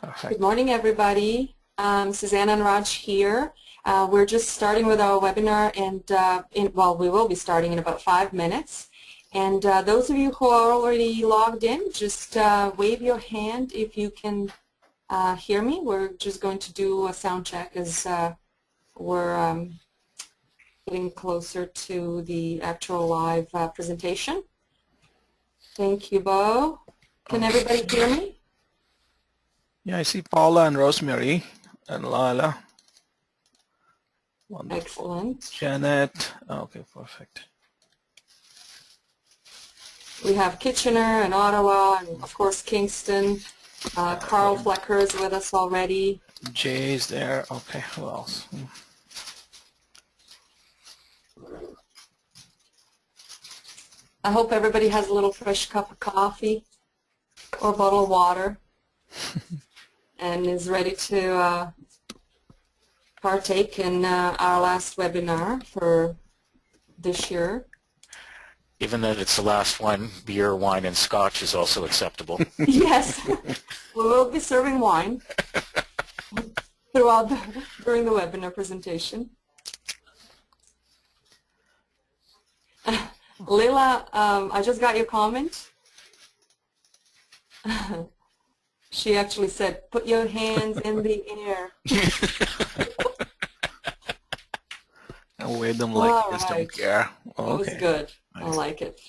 Perfect. Good morning, everybody. Susanna and Raj here. We're just starting with our webinar, and we will be starting in about 5 minutes. And those of you who are already logged in, just wave your hand if you can hear me. We're just going to do a sound check as we're getting closer to the actual live presentation. Thank you, Bo. Can everybody hear me? Yeah, I see Paula and Rosemary and Lila. Wonderful. Excellent. Janet. Okay, perfect. We have Kitchener and Ottawa and, of course, Kingston. Carl Flecker is with us already. Jay's there. Okay, who else? I hope everybody has a little fresh cup of coffee or a bottle of water and is ready to partake in our last webinar for this year. Even though it's the last one, beer, wine, and scotch is also acceptable. Yes, we will be serving wine during the webinar presentation. Lila, I just got your comment. She actually said, put your hands in the air. And wave them like All you just right. don't care. Okay. That was good. Nice. I like it.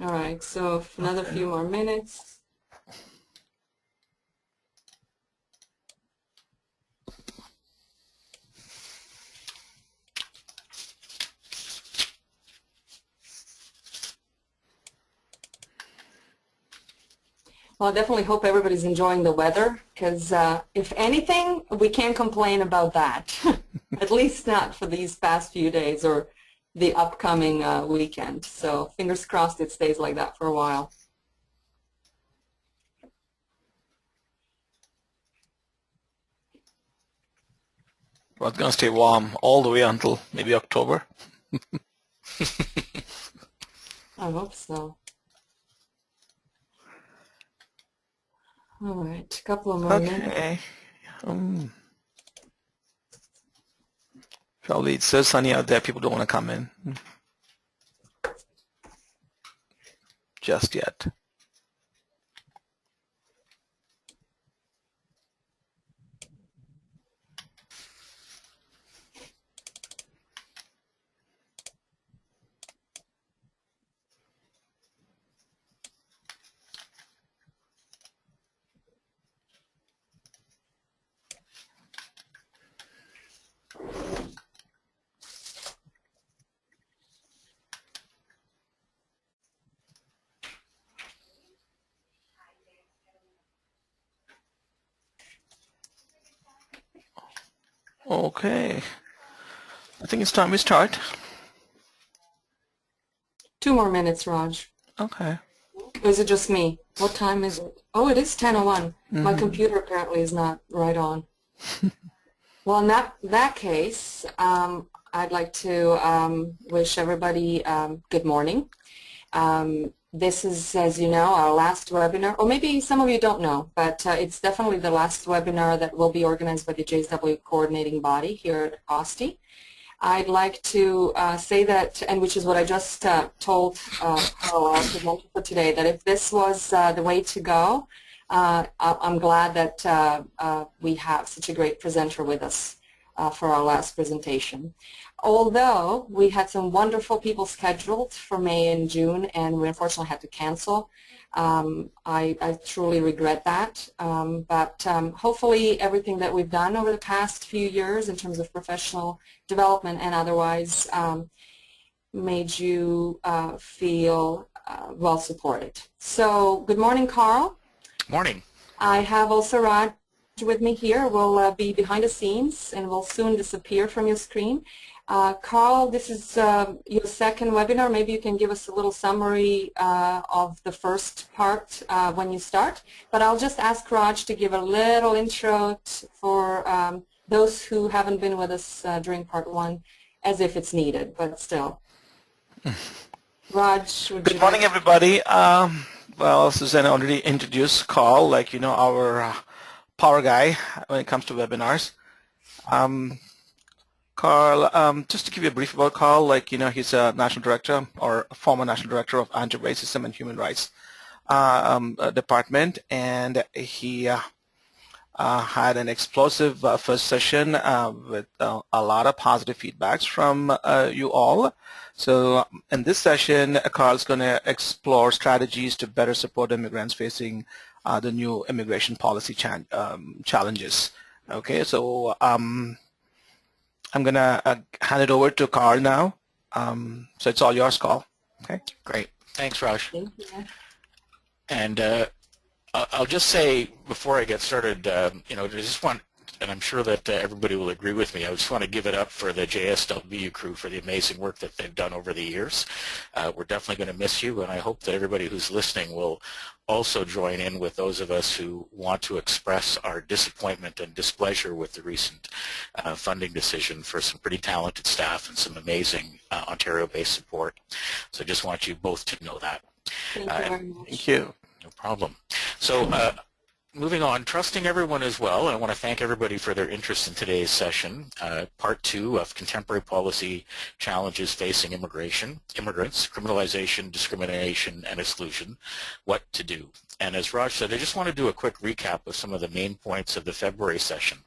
All right, so another few more minutes. Well, I definitely hope everybody's enjoying the weather, because if anything, we can't complain about that. At least not for these past few days or the upcoming weekend. So fingers crossed it stays like that for a while. Well, it's going to stay warm all the way until maybe October. I hope so. All right, a couple of more minutes. Okay. Probably it's so sunny out there, people don't want to come in just yet. Okay. I think it's time we start. 2 more minutes, Raj. Okay. Or is it just me? What time is it? Oh, it is 10:01. My computer apparently is not right on. Well, in that case, I'd like to wish everybody good morning. This is, as you know, our last webinar, or maybe some of you don't know, but it's definitely the last webinar that will be organized by the JSW coordinating body here at OSTI. I'd like to say that, and which is what I just told our presenter for today, that if this was the way to go, I'm glad that we have such a great presenter with us for our last presentation. Although we had some wonderful people scheduled for May and June, and we unfortunately had to cancel. I truly regret that, but hopefully everything that we've done over the past few years in terms of professional development and otherwise made you feel well supported. So good morning, Carl. Morning. I have also Raj with me here. We'll be behind the scenes and will soon disappear from your screen. Carl, this is your second webinar. Maybe you can give us a little summary of the first part when you start. But I'll just ask Raj to give a little intro for those who haven't been with us during part 1, as if it's needed, but still. Raj, Good morning, everybody. Well, Suzanne already introduced Carl, like, our power guy when it comes to webinars. Carl, just to give you a brief about Carl, like, he's a national director or a former national director of Anti-Racism and Human Rights Department, and he had an explosive first session with a lot of positive feedbacks from you all. So in this session, Carl's going to explore strategies to better support immigrants facing the new immigration policy challenges. Okay, so I'm going to hand it over to Carl now. So it's all yours, Carl. Okay. Great. Thanks, Raj. Thank you. And I'll just say before I get started, I just want, and I'm sure that everybody will agree with me, I just want to give it up for the JSW crew for the amazing work that they've done over the years. We're definitely going to miss you, and I hope that everybody who's listening will also join in with those of us who want to express our disappointment and displeasure with the recent funding decision for some pretty talented staff and some amazing Ontario-based support. So I just want you both to know that. Thank you very much. Thank you. No problem. So moving on, trusting everyone as well. I want to thank everybody for their interest in today's session, part 2 of Contemporary Policy Challenges Facing Immigrants, Criminalization, Discrimination, and Exclusion, What to Do. And as Raj said, I just want to do a quick recap of some of the main points of the February session.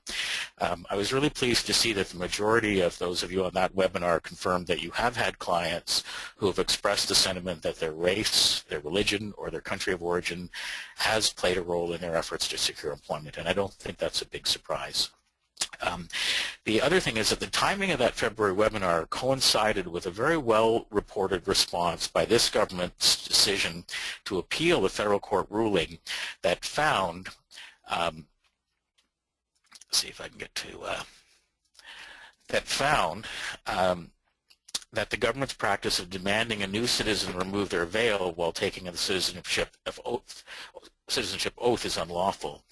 I was really pleased to see that the majority of those of you on that webinar confirmed that you have had clients who have expressed the sentiment that their race, their religion, or their country of origin has played a role in their efforts to secure employment, and I don't think that's a big surprise. The other thing is that the timing of that February webinar coincided with a very well-reported response by this government's decision to appeal the federal court ruling that found, let's see if I can get to, that found that the government's practice of demanding a new citizen remove their veil while taking a citizenship oath is unlawful.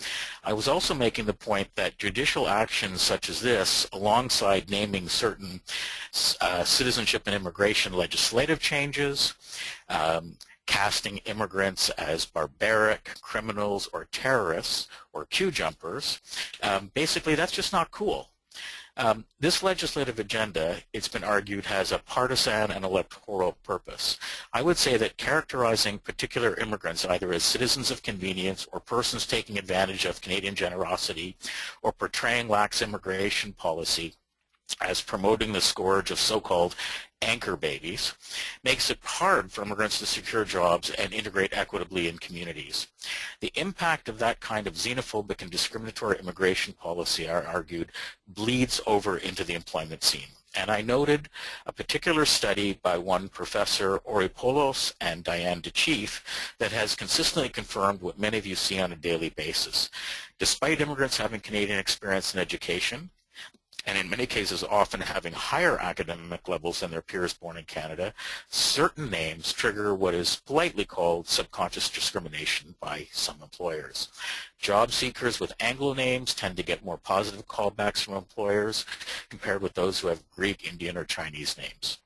I was also making the point that judicial actions such as this, alongside naming certain citizenship and immigration legislative changes, casting immigrants as barbaric, criminals, or terrorists, or queue jumpers, basically that's just not cool. This legislative agenda, it's been argued, has a partisan and electoral purpose. I would say that characterizing particular immigrants either as citizens of convenience or persons taking advantage of Canadian generosity or portraying lax immigration policy as promoting the scourge of so-called anchor babies makes it hard for immigrants to secure jobs and integrate equitably in communities. The impact of that kind of xenophobic and discriminatory immigration policy, I argued, bleeds over into the employment scene. And I noted a particular study by one Professor Oripoulos and Diane DeChief that has consistently confirmed what many of you see on a daily basis. Despite immigrants having Canadian experience in education, and in many cases often having higher academic levels than their peers born in Canada, certain names trigger what is politely called subconscious discrimination by some employers. Job seekers with Anglo names tend to get more positive callbacks from employers compared with those who have Greek, Indian, or Chinese names.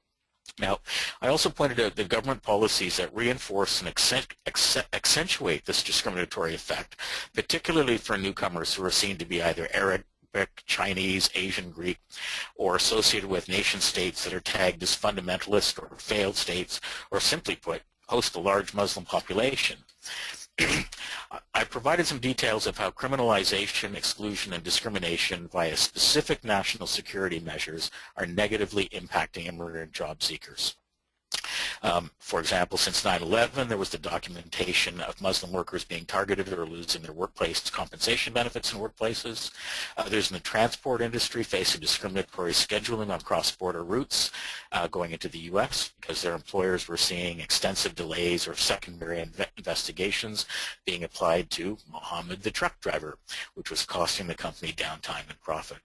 Now, I also pointed out the government policies that reinforce and accentuate this discriminatory effect, particularly for newcomers who are seen to be either Arabic, Chinese, Asian, Greek, or associated with nation states that are tagged as fundamentalist or failed states, or simply put, host a large Muslim population. I provided some details of how criminalization, exclusion, and discrimination via specific national security measures are negatively impacting immigrant job seekers. For example, since 9/11, there was the documentation of Muslim workers being targeted or losing their workplace compensation benefits in workplaces. Others in the transport industry facing discriminatory scheduling on cross-border routes going into the U.S. because their employers were seeing extensive delays or secondary investigations being applied to Mohammed the truck driver, which was costing the company downtime and profit.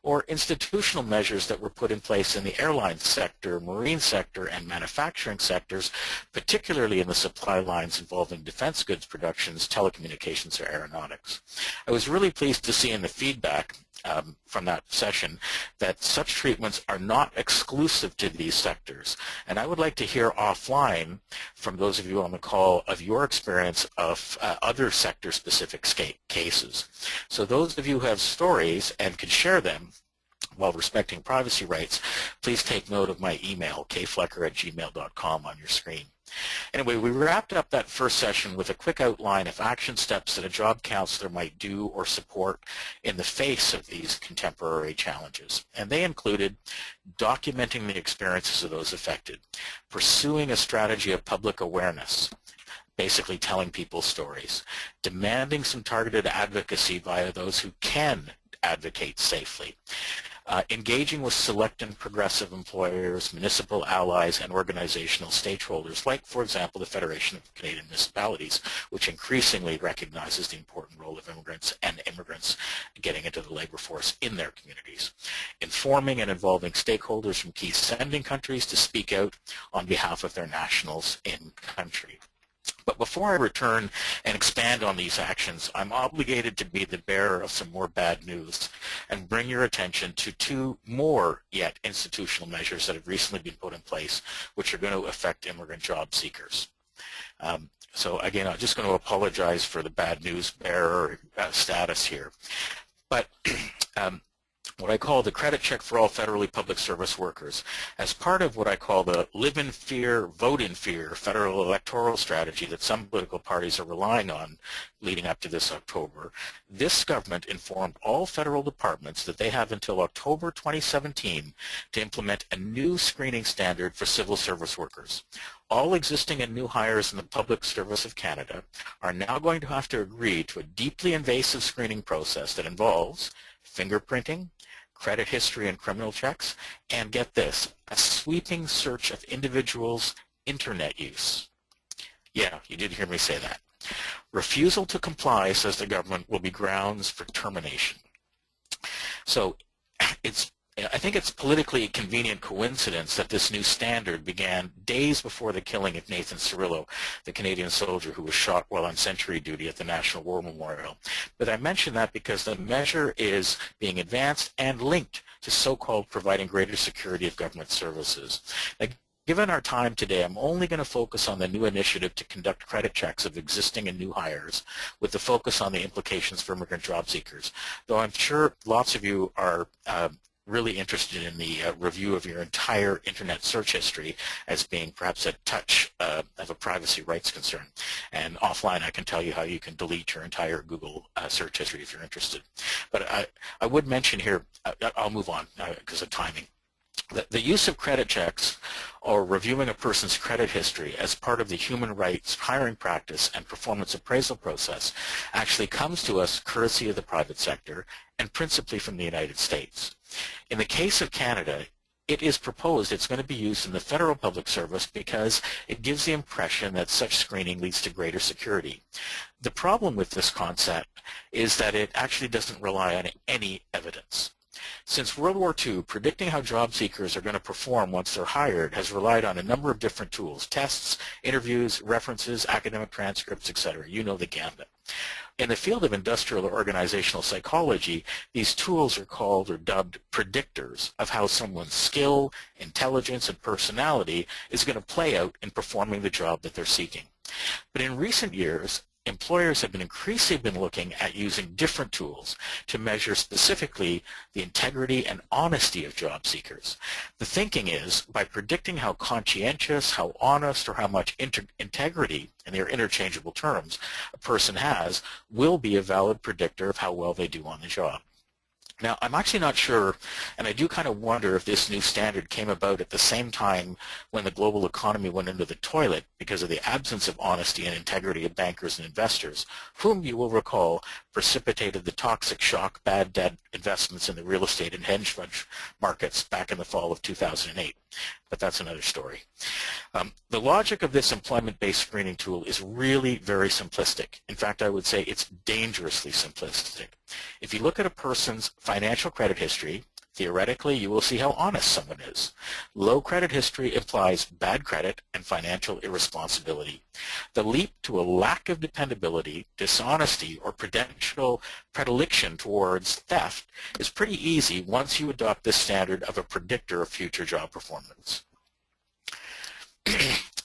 Or institutional measures that were put in place in the airline sector, marine sector, and manufacturing sectors, particularly in the supply lines involving defense goods productions, telecommunications, or aeronautics. I was really pleased to see in the feedback from that session, that such treatments are not exclusive to these sectors. And I would like to hear offline from those of you on the call of your experience of other sector-specific cases. So those of you who have stories and can share them while respecting privacy rights, please take note of my email, kflecker@gmail.com, on your screen. Anyway, we wrapped up that first session with a quick outline of action steps that a job counselor might do or support in the face of these contemporary challenges. And they included documenting the experiences of those affected, pursuing a strategy of public awareness, basically telling people stories, demanding some targeted advocacy via those who can advocate safely, engaging with select and progressive employers, municipal allies, and organizational stakeholders, like, for example, the Federation of Canadian Municipalities, which increasingly recognizes the important role of immigrants and immigrants getting into the labor force in their communities. Informing and involving stakeholders from key sending countries to speak out on behalf of their nationals in country. But before I return and expand on these actions, I'm obligated to be the bearer of some more bad news and bring your attention to two more yet institutional measures that have recently been put in place, which are going to affect immigrant job seekers. So again, I'm just going to apologize for the bad news bearer status here. But what I call the credit check for all federally public service workers, as part of what I call the live in fear, vote in fear federal electoral strategy that some political parties are relying on leading up to this October. This government informed all federal departments that they have until October 2017 to implement a new screening standard for civil service workers. All existing and new hires in the public service of Canada are now going to have to agree to a deeply invasive screening process that involves fingerprinting, credit history and criminal checks, and get this, a sweeping search of individuals' internet use. Yeah, you did hear me say that. Refusal to comply, says the government, will be grounds for termination. So I think it's politically convenient coincidence that this new standard began days before the killing of Nathan Cirillo, the Canadian soldier who was shot while on sentry duty at the National War Memorial. But I mention that because the measure is being advanced and linked to so-called providing greater security of government services. Now, given our time today, I'm only going to focus on the new initiative to conduct credit checks of existing and new hires, with the focus on the implications for immigrant job seekers, though I'm sure lots of you are really interested in the review of your entire internet search history as being perhaps a touch of a privacy rights concern. And offline I can tell you how you can delete your entire Google search history if you're interested. But I would mention here, I'll move on because of timing. The use of credit checks or reviewing a person's credit history as part of the human rights hiring practice and performance appraisal process actually comes to us courtesy of the private sector and principally from the United States. In the case of Canada, it is proposed it's going to be used in the federal public service because it gives the impression that such screening leads to greater security. The problem with this concept is that it actually doesn't rely on any evidence. Since World War II, predicting how job seekers are going to perform once they're hired has relied on a number of different tools: tests, interviews, references, academic transcripts, etc. You know the gambit. In the field of industrial or organizational psychology, these tools are called or dubbed predictors of how someone's skill, intelligence, and personality is going to play out in performing the job that they're seeking. But in recent years, employers have been increasingly looking at using different tools to measure specifically the integrity and honesty of job seekers. The thinking is, by predicting how conscientious, how honest, or how much integrity, and they're interchangeable terms, a person has, will be a valid predictor of how well they do on the job. Now, I'm actually not sure, and I do kind of wonder if this new standard came about at the same time when the global economy went into the toilet because of the absence of honesty and integrity of bankers and investors, whom you will recall precipitated the toxic shock bad debt investments in the real estate and hedge fund markets back in the fall of 2008. But that's another story. The logic of this employment-based screening tool is really very simplistic. In fact, I would say it's dangerously simplistic. If you look at a person's financial credit history, Theoretically, you will see how honest someone is. Low credit history implies bad credit and financial irresponsibility. The leap to a lack of dependability, dishonesty, or prudential predilection towards theft is pretty easy once you adopt this standard of a predictor of future job performance.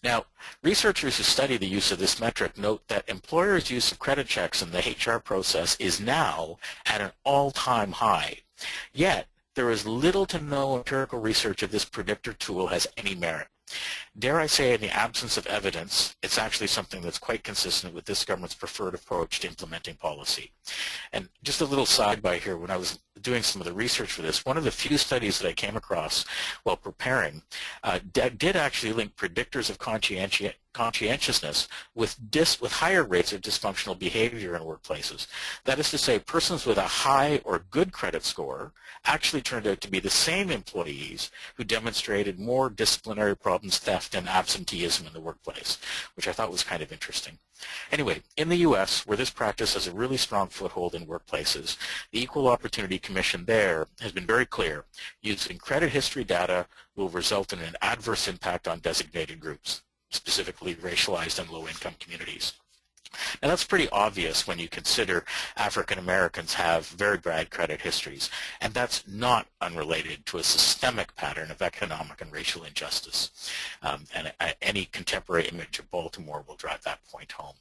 Now, researchers who study the use of this metric note that employers' use of credit checks in the HR process is now at an all-time high. Yet, there is little to no empirical research if this predictor tool has any merit. Dare I say, in the absence of evidence, it's actually something that's quite consistent with this government's preferred approach to implementing policy. And just a little sidebar here, when I was doing some of the research for this, one of the few studies that I came across while preparing did actually link predictors of conscientiousness with higher rates of dysfunctional behavior in workplaces. That is to say, persons with a high or good credit score actually turned out to be the same employees who demonstrated more disciplinary problems, theft, and absenteeism in the workplace, which I thought was kind of interesting. Anyway, in the U.S., where this practice has a really strong foothold in workplaces, the Equal Opportunity Commission there has been very clear. Using credit history data will result in an adverse impact on designated groups, specifically racialized and low-income communities. Now that's pretty obvious when you consider African Americans have very bad credit histories, and that's not unrelated to a systemic pattern of economic and racial injustice. And any contemporary image of Baltimore will drive that point home.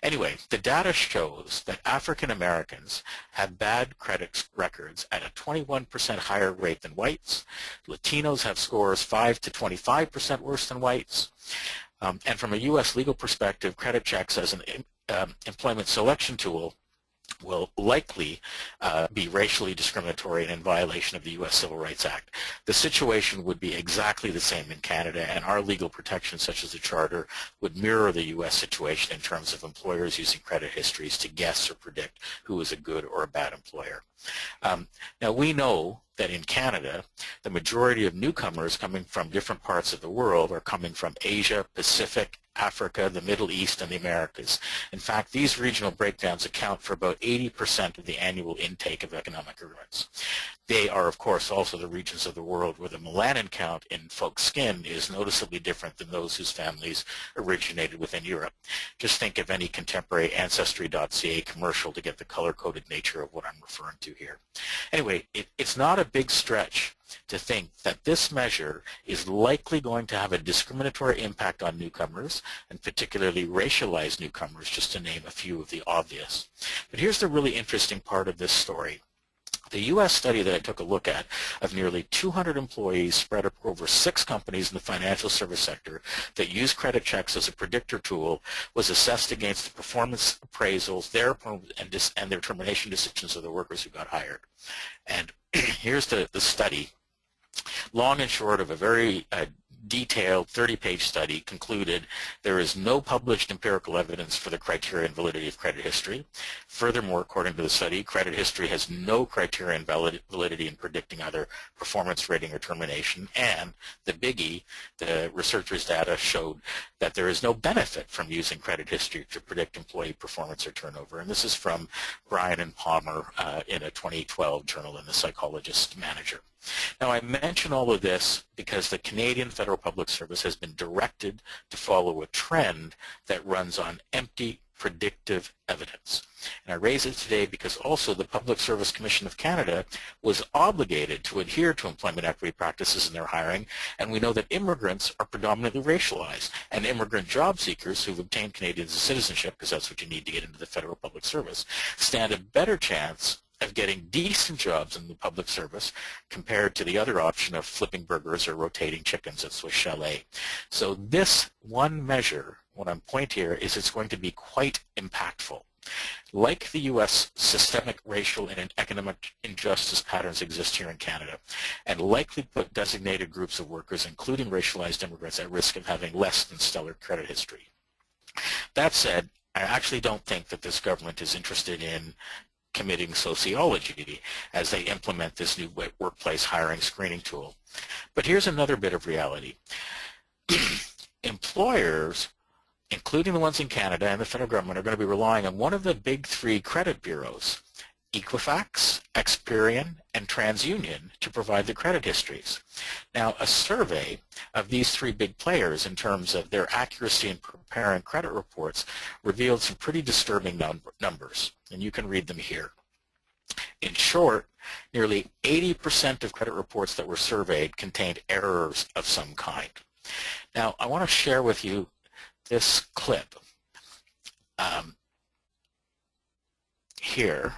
Anyway, the data shows that African Americans have bad credit records at a 21% higher rate than whites. Latinos have scores 5 to 25% worse than whites. And from a U.S. legal perspective, credit checks as an employment selection tool will likely be racially discriminatory and in violation of the U.S. Civil Rights Act. The situation would be exactly the same in Canada, and our legal protections, such as the Charter, would mirror the U.S. situation in terms of employers using credit histories to guess or predict who is a good or a bad employer. Now, we know that in Canada, the majority of newcomers coming from different parts of the world are coming from Asia, Pacific, Africa, the Middle East, and the Americas. In fact, these regional breakdowns account for about 80% of the annual intake of economic immigrants. They are, of course, also the regions of the world where the melanin count in folks' skin is noticeably different than those whose families originated within Europe. Just think of any contemporary Ancestry.ca commercial to get the color-coded nature of what I'm referring to here. Anyway, it's not a big stretch to think that this measure is likely going to have a discriminatory impact on newcomers, and particularly racialized newcomers, just to name a few of the obvious. But here's the really interesting part of this story. The U.S. study that I took a look at of nearly 200 employees spread over 6 companies in the financial service sector that use credit checks as a predictor tool was assessed against the performance appraisals, and their termination decisions of the workers who got hired. And here's the study. Long and short of a very detailed 30-page study concluded there is no published empirical evidence for the criteria and validity of credit history. Furthermore, according to the study, credit history has no criteria and validity in predicting either performance rating or termination. And the biggie, the researchers' data showed that there is no benefit from using credit history to predict employee performance or turnover. And this is from Bryan and Palmer in a 2012 journal in The Psychologist Manager. Now, I mention all of this because the Canadian Federal Public Service has been directed to follow a trend that runs on empty predictive evidence. And I raise it today because also the Public Service Commission of Canada was obligated to adhere to employment equity practices in their hiring, and we know that immigrants are predominantly racialized, and immigrant job seekers who've obtained Canadian citizenship, because that's what you need to get into the Federal Public Service, stand a better chance of getting decent jobs in the public service compared to the other option of flipping burgers or rotating chickens at Swiss Chalet. So this one measure, what I'm pointing here, is it's going to be quite impactful. Like the U.S., systemic racial and economic injustice patterns exist here in Canada, and likely put designated groups of workers, including racialized immigrants, at risk of having less than stellar credit history. That said, I actually don't think that this government is interested in committing sociology as they implement this new workplace hiring screening tool. But here's another bit of reality. Employers, including the ones in Canada and the federal government, are going to be relying on one of the big 3 credit bureaus Equifax, Experian, and TransUnion to provide the credit histories. Now, a survey of these three big players in terms of their accuracy in preparing credit reports revealed some pretty disturbing numbers, and you can read them here. In short, nearly 80% of credit reports that were surveyed contained errors of some kind. Now, I want to share with you this clip here,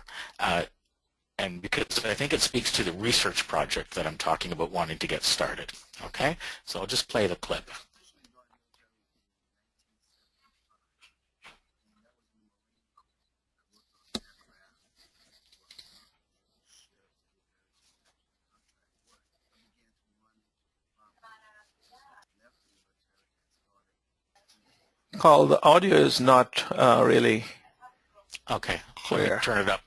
and because I think it speaks to the research project that I'm talking about wanting to get started. Okay, so I'll just play the clip. Carl, the audio is not really Okay, clear. let me turn it up.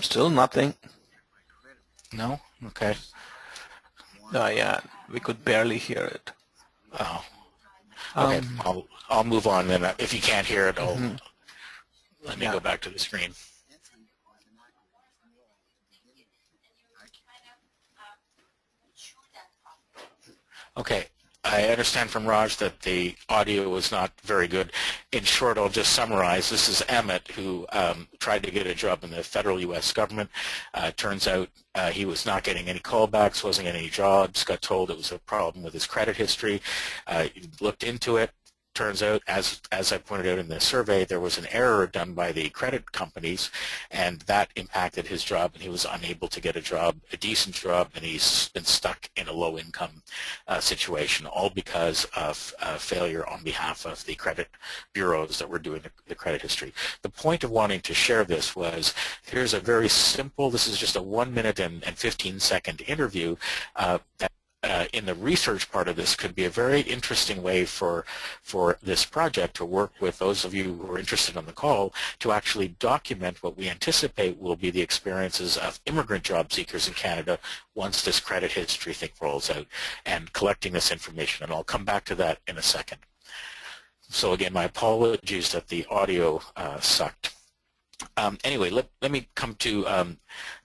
Still nothing. No? Okay. Yeah, we could barely hear it. Oh. Okay, I'll move on then. If you can't hear it, let me go back to the screen. Okay, I understand from Raj that the audio was not very good. In short, I'll just summarize. This is Emmett, who tried to get a job in the federal U.S. government. Turns out he was not getting any callbacks, wasn't getting any jobs, got told it was a problem with his credit history. He looked into it. Turns out, as I pointed out in the survey, there was an error done by the credit companies, and that impacted his job, and he was unable to get a job, a decent job, and he's been stuck in a low-income situation, all because of failure on behalf of the credit bureaus that were doing the credit history. The point of wanting to share this was, here's a very simple, this is just a 1 minute and 15-second interview that in the research part of this could be a very interesting way for this project to work with those of you who are interested on the call to actually document what we anticipate will be the experiences of immigrant job seekers in Canada once this credit history thing rolls out, and collecting this information, and I'll come back to that in a second. So again, my apologies that the audio sucked. Anyway, let me come to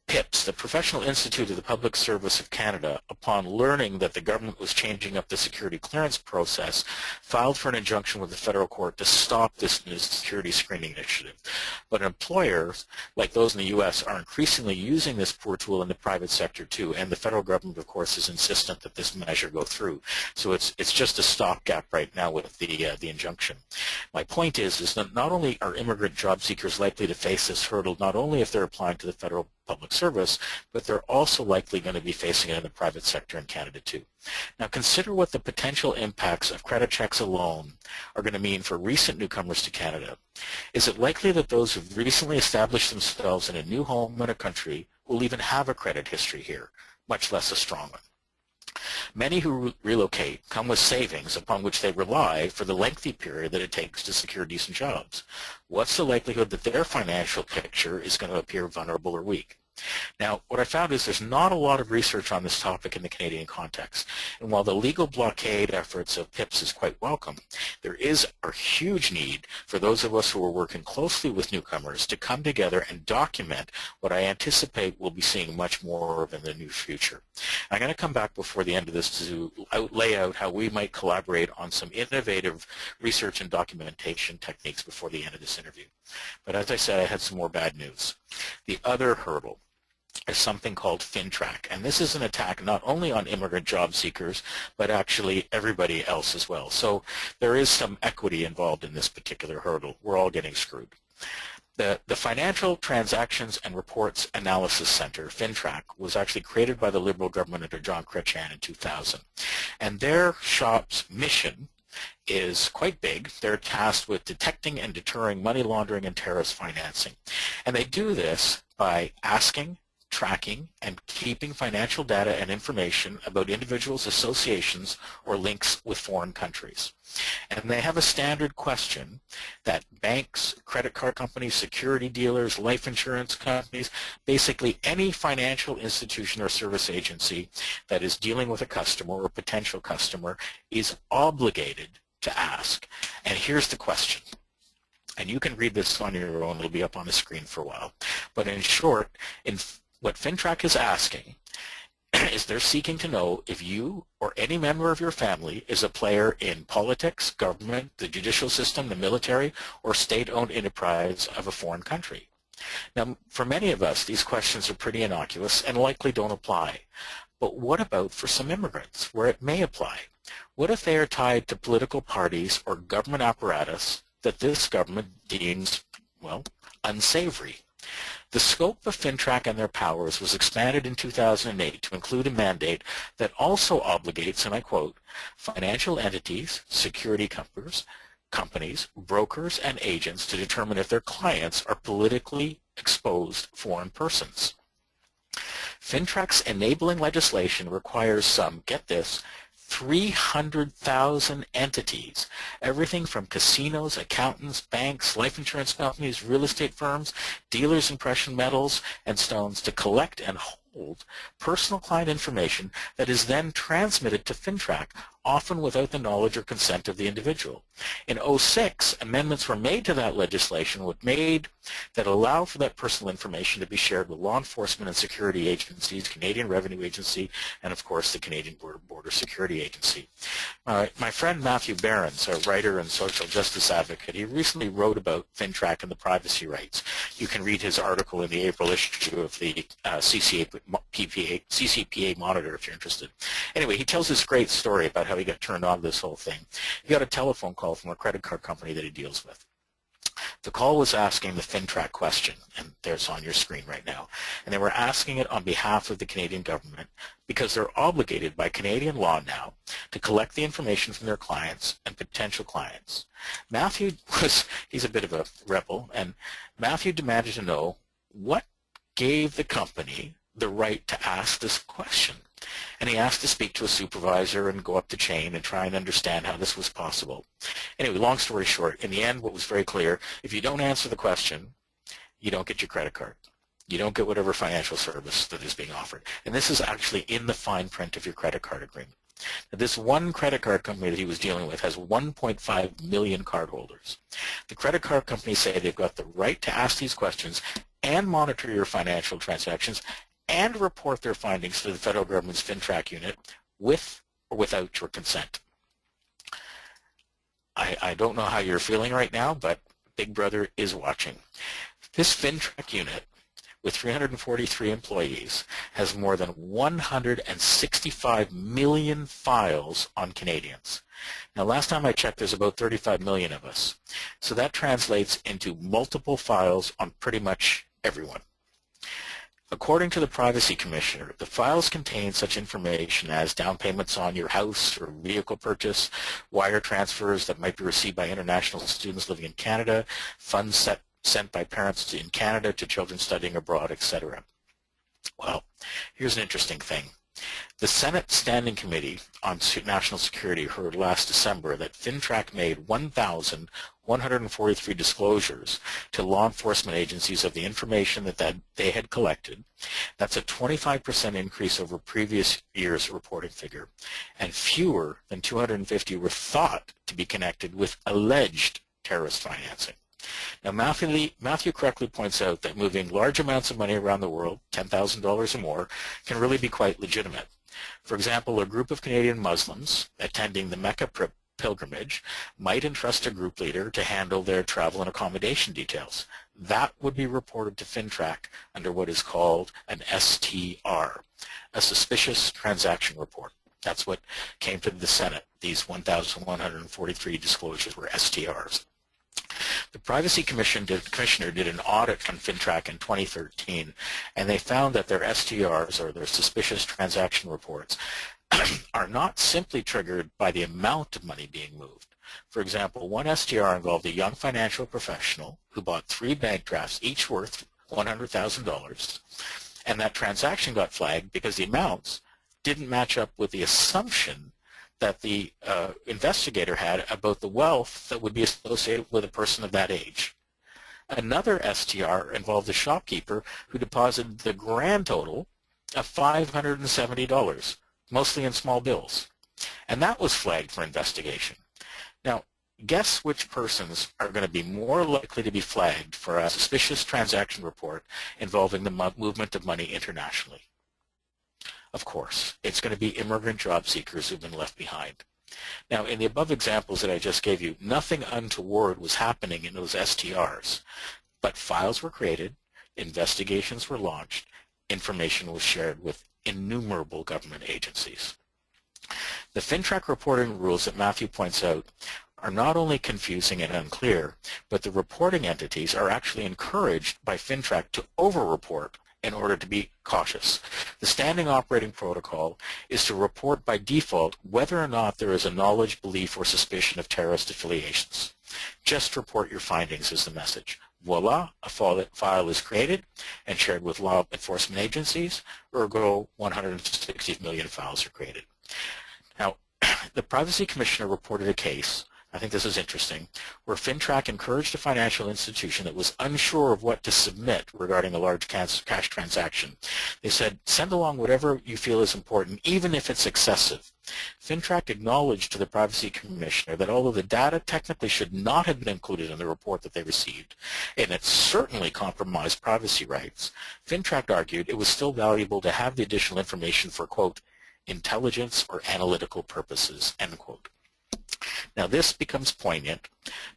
PIPS, the Professional Institute of the Public Service of Canada, upon learning that the government was changing up the security clearance process, filed for an injunction with the federal court to stop this new security screening initiative. But employers, like those in the U.S., are increasingly using this poor tool in the private sector too, and the federal government, of course, is insistent that this measure go through. So it's just a stopgap right now with the injunction. My point is that not only are immigrant job seekers likely to face this hurdle, not only if they're applying to the federal public service, but they're also likely going to be facing it in the private sector in Canada too. Now consider what the potential impacts of credit checks alone are going to mean for recent newcomers to Canada. Is it likely that those who've recently established themselves in a new home in a country will even have a credit history here, much less a strong one? Many who relocate come with savings upon which they rely for the lengthy period that it takes to secure decent jobs. What's the likelihood that their financial picture is going to appear vulnerable or weak? Now, what I found is there's not a lot of research on this topic in the Canadian context. And while the legal blockade efforts of PIPS is quite welcome, there is a huge need for those of us who are working closely with newcomers to come together and document what I anticipate we'll be seeing much more of in the near future. I'm going to come back before the end of this to lay out how we might collaborate on some innovative research and documentation techniques before the end of this interview. But as I said, I had some more bad news. The other hurdle is something called FinTrack, and this is an attack not only on immigrant job seekers, but actually everybody else as well. So there is some equity involved in this particular hurdle. We're all getting screwed. The Financial Transactions and Reports Analysis Center, FinTrack, was actually created by the Liberal government under John Chrétien in 2000. And their shop's mission is quite big. They're tasked with detecting and deterring money laundering and terrorist financing. And they do this by asking, tracking, and keeping financial data and information about individuals, associations, or links with foreign countries. And they have a standard question that banks, credit card companies, security dealers, life insurance companies, basically any financial institution or service agency that is dealing with a customer or potential customer is obligated to ask. And here's the question. And you can read this on your own. It'll be up on the screen for a while. But in short, what FINTRAC is asking is they're seeking to know if you or any member of your family is a player in politics, government, the judicial system, the military, or state-owned enterprise of a foreign country. Now, for many of us, these questions are pretty innocuous and likely don't apply. But what about for some immigrants, where it may apply? What if they are tied to political parties or government apparatus that this government deems, well, unsavory? The scope of FINTRAC and their powers was expanded in 2008 to include a mandate that also obligates, and I quote, financial entities, security companies, brokers, and agents to determine if their clients are politically exposed foreign persons. FINTRAC's enabling legislation requires some, get this, 300,000 entities, everything from casinos, accountants, banks, life insurance companies, real estate firms, dealers in precious metals and stones, to collect and hold personal client information that is then transmitted to FINTRAC, often without the knowledge or consent of the individual. In 2006, amendments were made to that legislation that allow for that personal information to be shared with law enforcement and security agencies, Canadian Revenue Agency, and of course the Canadian Border Security Agency. My friend Matthew Behrens, a writer and social justice advocate, he recently wrote about FINTRAC and the privacy rights. You can read his article in the April issue of the CCPA Monitor if you're interested. Anyway, he tells this great story about how he got turned on to this whole thing. He got a telephone call from a credit card company that he deals with. The call was asking the FINTRAC question, and there's on your screen right now. And they were asking it on behalf of the Canadian government because they're obligated by Canadian law now to collect the information from their clients and potential clients. Matthew he's a bit of a rebel, and Matthew demanded to know what gave the company the right to ask this question. And he asked to speak to a supervisor and go up the chain and try and understand how this was possible. Anyway, long story short, in the end, what was very clear, if you don't answer the question, you don't get your credit card. You don't get whatever financial service that is being offered. And this is actually in the fine print of your credit card agreement. Now, this one credit card company that he was dealing with has 1.5 million cardholders. The credit card companies say they've got the right to ask these questions and monitor your financial transactions and report their findings to the federal government's FINTRAC unit with or without your consent. I don't know how you're feeling right now, but Big Brother is watching. This FINTRAC unit, with 343 employees, has more than 165 million files on Canadians. Now, last time I checked, there's about 35 million of us. So that translates into multiple files on pretty much everyone. According to the Privacy Commissioner, the files contain such information as down payments on your house or vehicle purchase, wire transfers that might be received by international students living in Canada, funds sent by parents in Canada to children studying abroad, etc. Well, here's an interesting thing. The Senate Standing Committee on National Security heard last December that FINTRAC made 1,143 disclosures to law enforcement agencies of the information that they had collected. That's a 25% increase over previous year's reporting figure, and fewer than 250 were thought to be connected with alleged terrorist financing. Now, Matthew correctly points out that moving large amounts of money around the world, $10,000 or more, can really be quite legitimate. For example, a group of Canadian Muslims attending the Mecca pilgrimage might entrust a group leader to handle their travel and accommodation details. That would be reported to FINTRAC under what is called an STR, a suspicious transaction report. That's what came to the Senate. These 1,143 disclosures were STRs. The Privacy Commissioner did an audit on FINTRAC in 2013, and they found that their STRs, or their suspicious transaction reports, are not simply triggered by the amount of money being moved. For example, one STR involved a young financial professional who bought 3 bank drafts, each worth $100,000, And that transaction got flagged because the amounts didn't match up with the assumption that the investigator had about the wealth that would be associated with a person of that age. Another STR involved a shopkeeper who deposited the grand total of $570, mostly in small bills. And that was flagged for investigation. Now, guess which persons are going to be more likely to be flagged for a suspicious transaction report involving the movement of money internationally? Of course, it's going to be immigrant job seekers who've been left behind. Now, in the above examples that I just gave you, nothing untoward was happening in those STRs, but files were created, investigations were launched, information was shared with innumerable government agencies. The FINTRAC reporting rules that Matthew points out are not only confusing and unclear, but the reporting entities are actually encouraged by FINTRAC to over-report in order to be cautious. The standing operating protocol is to report by default whether or not there is a knowledge, belief, or suspicion of terrorist affiliations. Just report your findings is the message. Voila, a file is created and shared with law enforcement agencies. Ergo, 160 million files are created. Now, the Privacy Commissioner reported a case, I think this is interesting, where FINTRAC encouraged a financial institution that was unsure of what to submit regarding a large cash transaction. They said, send along whatever you feel is important, even if it's excessive. FINTRAC acknowledged to the Privacy Commissioner that although the data technically should not have been included in the report that they received, and it certainly compromised privacy rights, FINTRAC argued it was still valuable to have the additional information for, quote, intelligence or analytical purposes, end quote. Now this becomes poignant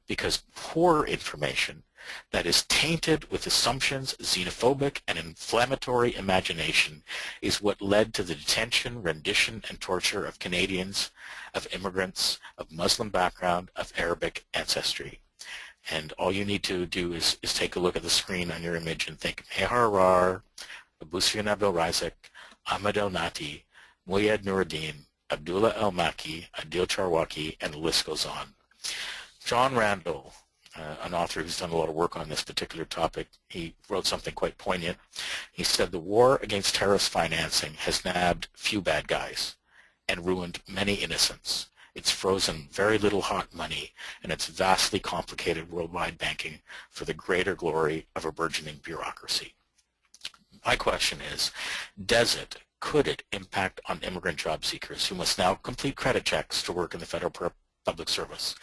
because poor information that is tainted with assumptions, xenophobic, and inflammatory imagination is what led to the detention, rendition, and torture of Canadians, of immigrants, of Muslim background, of Arabic ancestry. And all you need to do is take a look at the screen on your image and think Mehar Rar, Abusfian Abdel Razak, Ahmed El Nati, Muyad Nuruddin, Abdullah El-Maki, Adil Charwaki, and the list goes on. John Randall, an author who's done a lot of work on this particular topic, he wrote something quite poignant. He said, the war against terrorist financing has nabbed few bad guys and ruined many innocents. It's frozen very little hot money, and it's vastly complicated worldwide banking for the greater glory of a burgeoning bureaucracy. My question is, could it impact on immigrant job seekers who must now complete credit checks to work in the federal public service?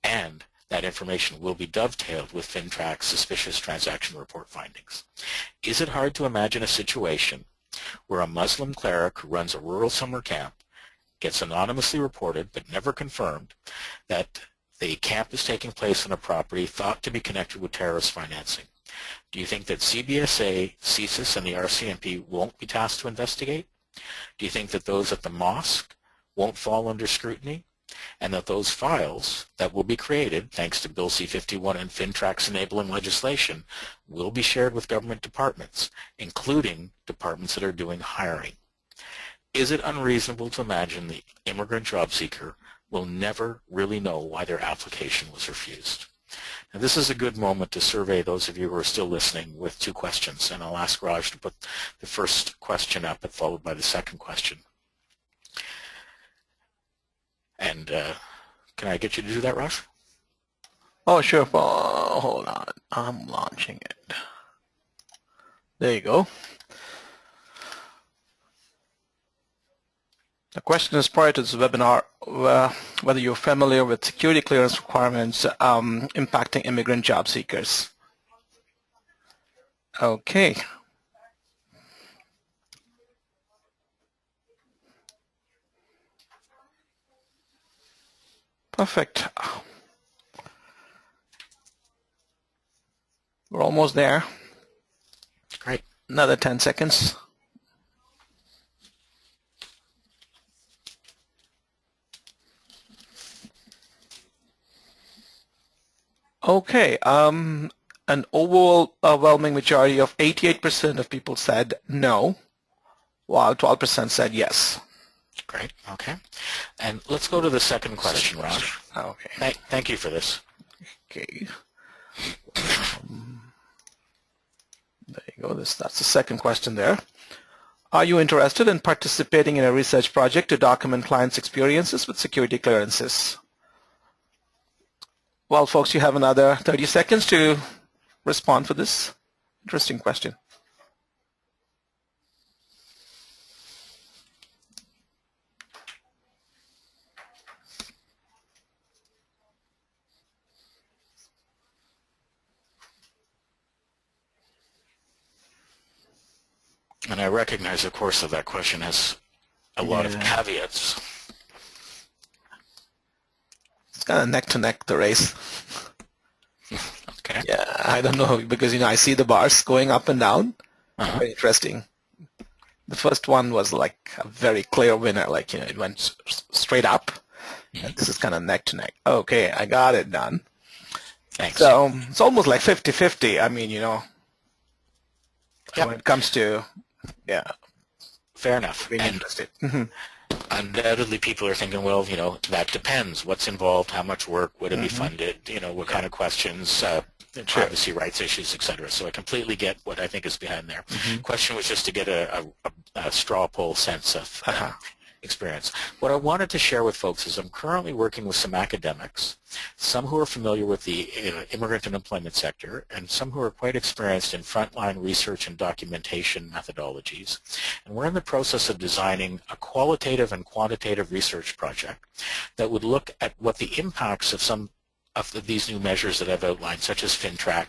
And that information will be dovetailed with FINTRAC's suspicious transaction report findings. Is it hard to imagine a situation where a Muslim cleric who runs a rural summer camp gets anonymously reported but never confirmed that the camp is taking place on a property thought to be connected with terrorist financing? Do you think that CBSA, CSIS, and the RCMP won't be tasked to investigate? Do you think that those at the mosque won't fall under scrutiny? And that those files that will be created, thanks to Bill C-51 and FINTRAC's enabling legislation, will be shared with government departments, including departments that are doing hiring? Is it unreasonable to imagine the immigrant job seeker will never really know why their application was refused? Now, this is a good moment to survey those of you who are still listening with two questions, and I'll ask Raj to put the first question up, followed by the second question. And can I get you to do that, Raj? Oh, sure. Hold on. I'm launching it. There you go. The question is, prior to this webinar, whether you're familiar with security clearance requirements impacting immigrant job seekers. Okay. Perfect. We're almost there. Great. Another 10 seconds. Okay, an overwhelming majority of 88% of people said no, while 12% said yes. Great, okay. And let's go to the second question, Raj. Okay. Thank you for this. Okay. There you go. That's the second question there. Are you interested in participating in a research project to document clients' experiences with security clearances? Well, folks, you have another 30 seconds to respond for this interesting question. And I recognize, of course, that question has a lot of caveats. It's kind of neck to neck, the race. Okay. Yeah, I don't know, because, I see the bars going up and down. Very interesting. The first one was like a very clear winner, like, it went straight up. And this is kind of neck to neck. Okay, I got it done. Thanks. So it's almost like 50-50. I mean, Yep. when it comes to, Fair enough. being And interested. undoubtedly people are thinking, well, that depends. What's involved? How much work? Would it be funded? What kind of questions? Privacy rights issues, etc. So I completely get what I think is behind there. Question was just to get a straw poll sense of experience. What I wanted to share with folks is I'm currently working with some academics, some who are familiar with the immigrant and employment sector, and some who are quite experienced in frontline research and documentation methodologies. And we're in the process of designing a qualitative and quantitative research project that would look at what the impacts of some of these new measures that I've outlined, such as FinTrack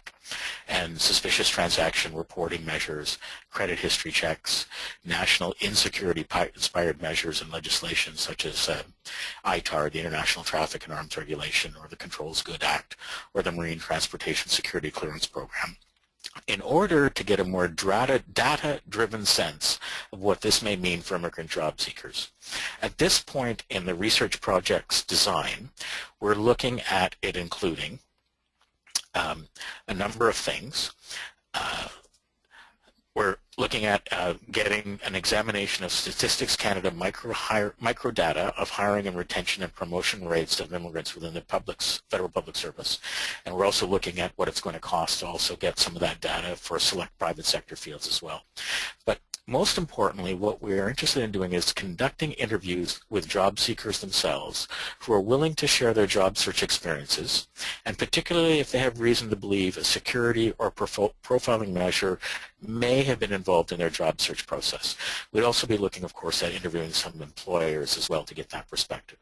and suspicious transaction reporting measures, credit history checks, national insecurity-inspired measures and legislation such as ITAR, the International Traffic in Arms Regulation, or the Controls Good Act, or the Marine Transportation Security Clearance Program, in order to get a more data-driven sense of what this may mean for immigrant job seekers. At this point in the research project's design, we're looking at it including a number of things. We're looking at getting an examination of Statistics Canada microdata of hiring and retention and promotion rates of immigrants within the federal public service. And we're also looking at what it's going to cost to also get some of that data for select private sector fields as well. But most importantly, what we're interested in doing is conducting interviews with job seekers themselves who are willing to share their job search experiences, and particularly if they have reason to believe a security or profiling measure may have been involved in their job search process. We'd also be looking, of course, at interviewing some employers as well to get that perspective.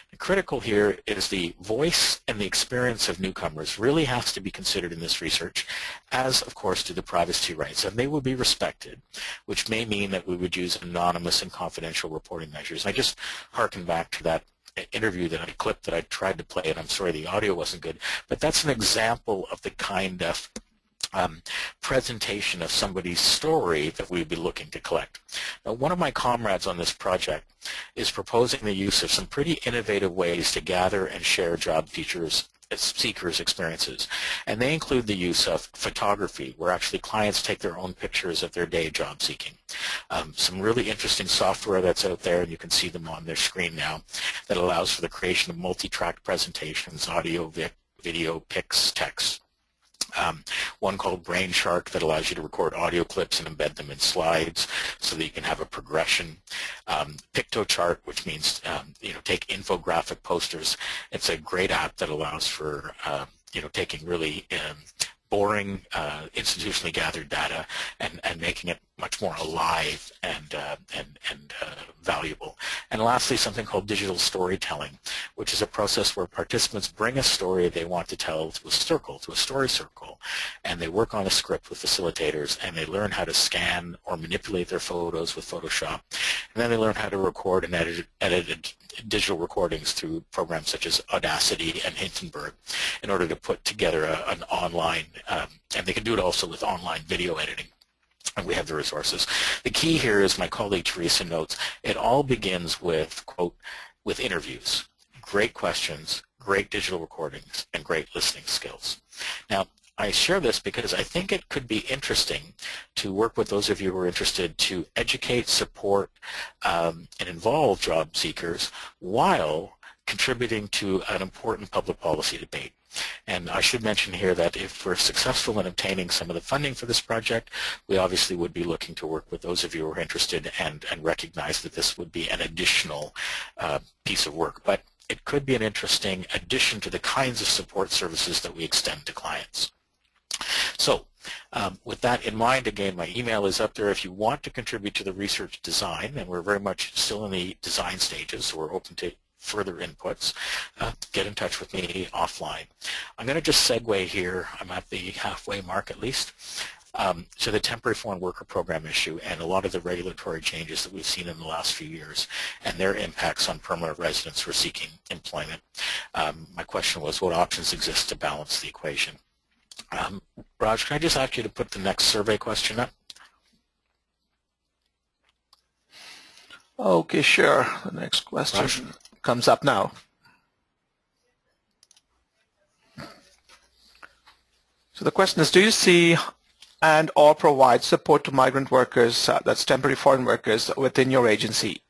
And critical here is the voice and the experience of newcomers really has to be considered in this research, as, of course, do the privacy rights, and they will be respected, which may mean that we would use anonymous and confidential reporting measures. I just harken back to that interview that I clipped that I tried to play, and I'm sorry the audio wasn't good, but that's an example of the kind of presentation of somebody's story that we'd be looking to collect. Now, one of my comrades on this project is proposing the use of some pretty innovative ways to gather and share job seekers' experiences. And they include the use of photography, where actually clients take their own pictures of their day job seeking. Some really interesting software that's out there, and you can see them on their screen now, that allows for the creation of multi-track presentations, audio, video, pics, text. One called Brain Shark that allows you to record audio clips and embed them in slides so that you can have a progression. PictoChart, which means take infographic posters. It's a great app that allows for taking really boring institutionally gathered data and making it much more alive and valuable. And lastly, something called digital storytelling, which is a process where participants bring a story they want to tell to a story circle, and they work on a script with facilitators, and they learn how to scan or manipulate their photos with Photoshop, and then they learn how to record and edit digital recordings through programs such as Audacity and Hindenburg in order to put together an online, and they can do it also with online video editing. And we have the resources. The key here is, my colleague Teresa notes, it all begins with, quote, with interviews. Great questions, great digital recordings, and great listening skills. Now, I share this because I think it could be interesting to work with those of you who are interested to educate, support, and involve job seekers while contributing to an important public policy debate. And I should mention here that if we're successful in obtaining some of the funding for this project, we obviously would be looking to work with those of you who are interested and recognize that this would be an additional piece of work. But it could be an interesting addition to the kinds of support services that we extend to clients. So with that in mind, again, my email is up there if you want to contribute to the research design, and we're very much still in the design stages, so we're open to further inputs. Get in touch with me offline. I'm going to just segue here, I'm at the halfway mark at least, to the temporary foreign worker program issue and a lot of the regulatory changes that we've seen in the last few years and their impacts on permanent residents who are seeking employment. My question was, what options exist to balance the equation? Raj, can I just ask you to put the next survey question up? Okay, sure. The next question Raj? comes up now. So the question is, do you see and or provide support to migrant workers, that's temporary foreign workers, within your agency?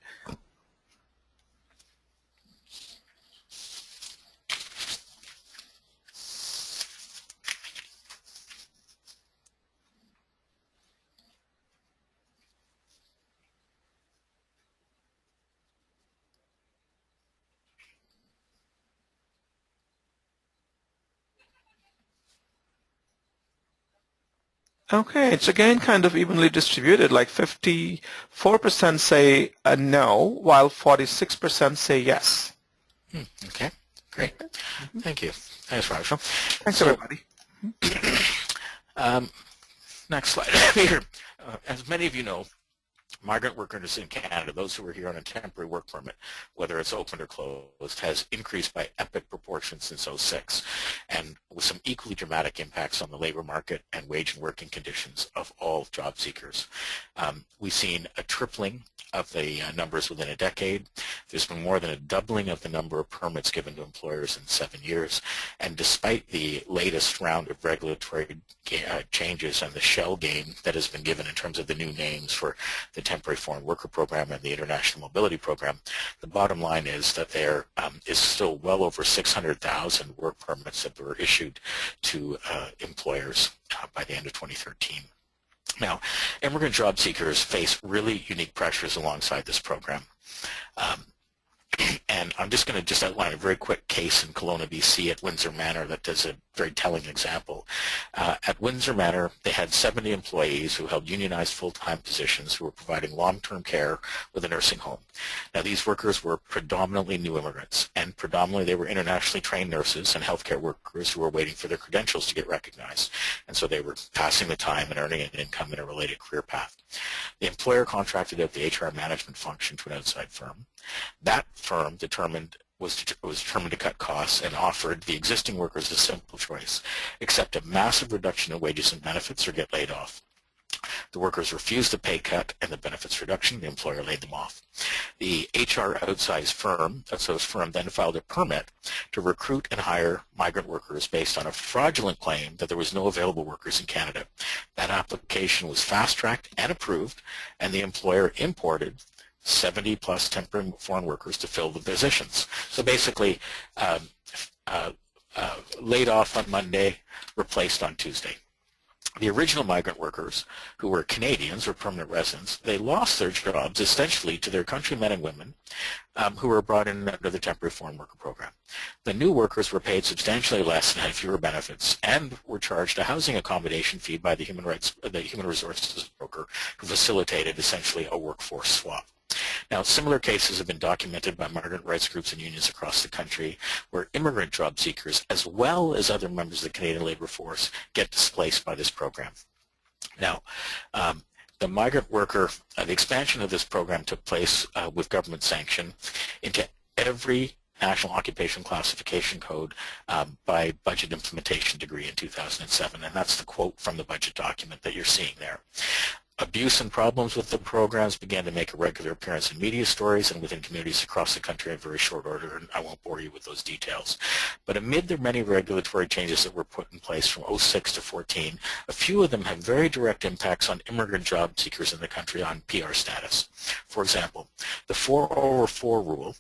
Okay, it's again kind of evenly distributed, like 54% say no, while 46% say yes. Okay, great. Thank you. Thanks, Raj. Thanks, everybody. Next slide. Here, as many of you know, migrant workers in Canada, those who are here on a temporary work permit, whether it's open or closed, has increased by epic proportions since '06, and with some equally dramatic impacts on the labor market and wage and working conditions of all job seekers. We've seen a tripling of the numbers within a decade. There's been more than a doubling of the number of permits given to employers in 7 years, and despite the latest round of regulatory changes and the shell game that has been given in terms of the new names for the Temporary Foreign Worker Program and the International Mobility Program, the bottom line is that there is still well over 600,000 work permits that were issued to employers by the end of 2013. Now, immigrant job seekers face really unique pressures alongside this program. And I'm just going to outline a very quick case in Kelowna, BC at Windsor Manor that does a very telling example. At Windsor Manor, they had 70 employees who held unionized full-time positions who were providing long-term care with a nursing home. Now, these workers were predominantly new immigrants, and predominantly they were internationally trained nurses and healthcare workers who were waiting for their credentials to get recognized. And so they were passing the time and earning an income in a related career path. The employer contracted out the HR management function to an outside firm. That firm was determined to cut costs and offered the existing workers a simple choice: accept a massive reduction in wages and benefits or get laid off. The workers refused the pay cut and the benefits reduction. The employer laid them off. The HR outsourced firm then filed a permit to recruit and hire migrant workers based on a fraudulent claim that there was no available workers in Canada. That application was fast-tracked and approved, and the employer imported 70 plus temporary foreign workers to fill the positions. So basically, laid off on Monday, replaced on Tuesday. The original migrant workers, who were Canadians or permanent residents, they lost their jobs essentially to their countrymen and women who were brought in under the Temporary Foreign Worker Program. The new workers were paid substantially less and had fewer benefits, and were charged a housing accommodation fee by the human resources broker who facilitated essentially a workforce swap. Now, similar cases have been documented by migrant rights groups and unions across the country where immigrant job seekers, as well as other members of the Canadian labor force, get displaced by this program. Now, the migrant worker, the expansion of this program took place with government sanction into every National Occupation Classification Code by budget implementation degree in 2007, and that's the quote from the budget document that you're seeing there. Abuse and problems with the programs began to make a regular appearance in media stories and within communities across the country in very short order, and I won't bore you with those details. But amid the many regulatory changes that were put in place from '06 to '14, a few of them have very direct impacts on immigrant job seekers in the country on PR status. For example, the 404 rule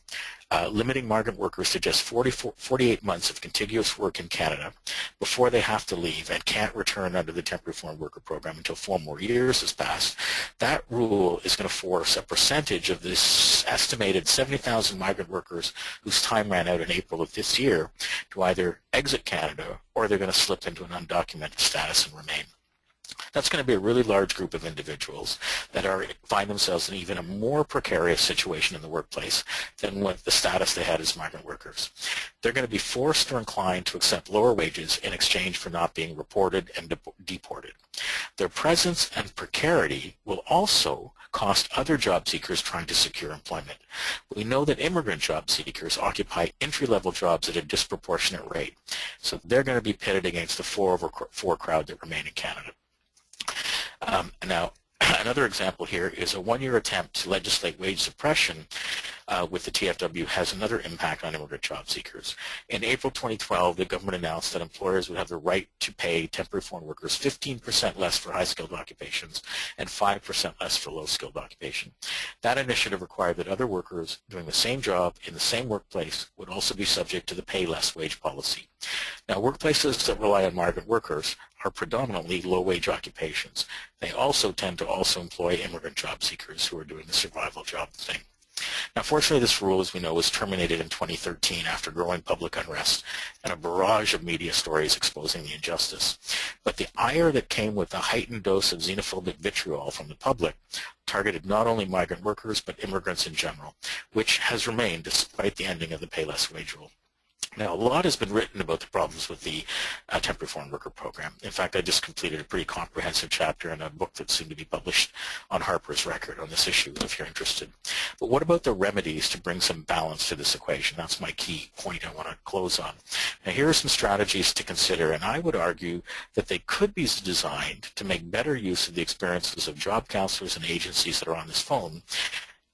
limiting migrant workers to just 48 months of contiguous work in Canada before they have to leave and can't return under the temporary foreign worker program until 4 more years has passed. That rule is going to force a percentage of this estimated 70,000 migrant workers whose time ran out in April of this year to either exit Canada or they're going to slip into an undocumented status and remain. That's going to be a really large group of individuals that find themselves in even a more precarious situation in the workplace than with the status they had as migrant workers. They're going to be forced or inclined to accept lower wages in exchange for not being reported and deported. Their presence and precarity will also cost other job seekers trying to secure employment. We know that immigrant job seekers occupy entry-level jobs at a disproportionate rate, so they're going to be pitted against the 4/4 crowd that remain in Canada. Now, another example here is a 1-year attempt to legislate wage suppression with the TFW has another impact on immigrant job seekers. In April 2012, the government announced that employers would have the right to pay temporary foreign workers 15% less for high-skilled occupations and 5% less for low-skilled occupation. That initiative required that other workers doing the same job in the same workplace would also be subject to the pay less wage policy. Now, workplaces that rely on migrant workers are predominantly low-wage occupations. They also tend to employ immigrant job seekers who are doing the survival job thing. Now, fortunately, this rule, as we know, was terminated in 2013 after growing public unrest and a barrage of media stories exposing the injustice. But the ire that came with a heightened dose of xenophobic vitriol from the public targeted not only migrant workers, but immigrants in general, which has remained despite the ending of the pay less wage rule. Now, a lot has been written about the problems with the temporary foreign worker program. In fact, I just completed a pretty comprehensive chapter in a book that's soon to be published on Harper's Record on this issue, if you're interested. But what about the remedies to bring some balance to this equation? That's my key point I want to close on. Now, here are some strategies to consider, and I would argue that they could be designed to make better use of the experiences of job counselors and agencies that are on this phone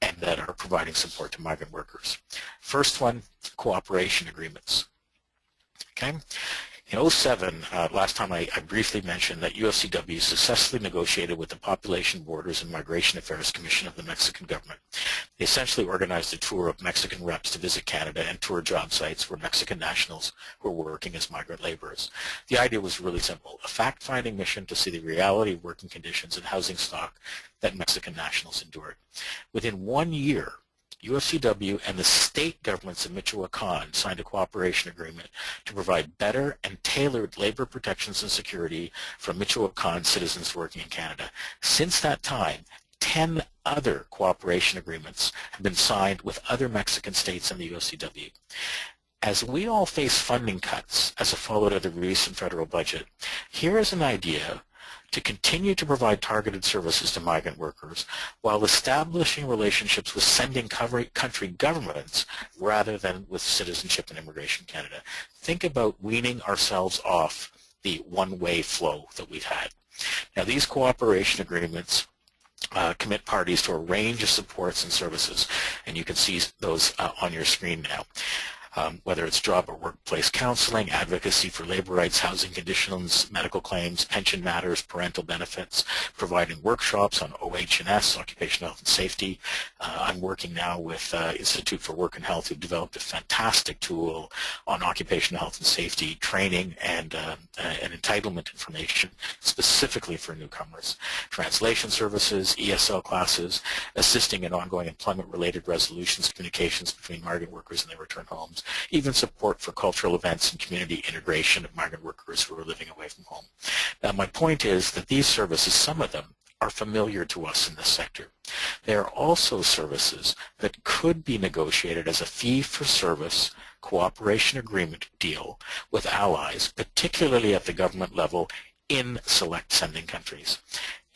and that are providing support to migrant workers. First one, cooperation agreements. Okay. In 2007, last time I briefly mentioned that UFCW successfully negotiated with the Population, Borders, and Migration Affairs Commission of the Mexican government. They essentially organized a tour of Mexican reps to visit Canada and tour job sites where Mexican nationals were working as migrant laborers. The idea was really simple, a fact-finding mission to see the reality of working conditions and housing stock that Mexican nationals endured. Within 1 year, UFCW and the state governments of Michoacan signed a cooperation agreement to provide better and tailored labor protections and security for Michoacan citizens working in Canada. Since that time, 10 other cooperation agreements have been signed with other Mexican states and the UFCW. As we all face funding cuts as a follow-up to the recent federal budget, here is an idea to continue to provide targeted services to migrant workers while establishing relationships with sending country governments rather than with Citizenship and Immigration Canada. Think about weaning ourselves off the one-way flow that we've had. Now, these cooperation agreements commit parties to a range of supports and services, and you can see those on your screen now. Whether it's job or workplace counseling, advocacy for labor rights, housing conditions, medical claims, pension matters, parental benefits, providing workshops on OH&S, occupational health and safety. I'm working now with Institute for Work and Health, who've developed a fantastic tool on occupational health and safety training and entitlement information specifically for newcomers. Translation services, ESL classes, assisting in ongoing employment-related resolutions, communications between migrant workers and their return homes, even support for cultural events and community integration of migrant workers who are living away from home. Now, my point is that these services, some of them, are familiar to us in this sector. They are also services that could be negotiated as a fee-for-service cooperation agreement deal with allies, particularly at the government level in select sending countries.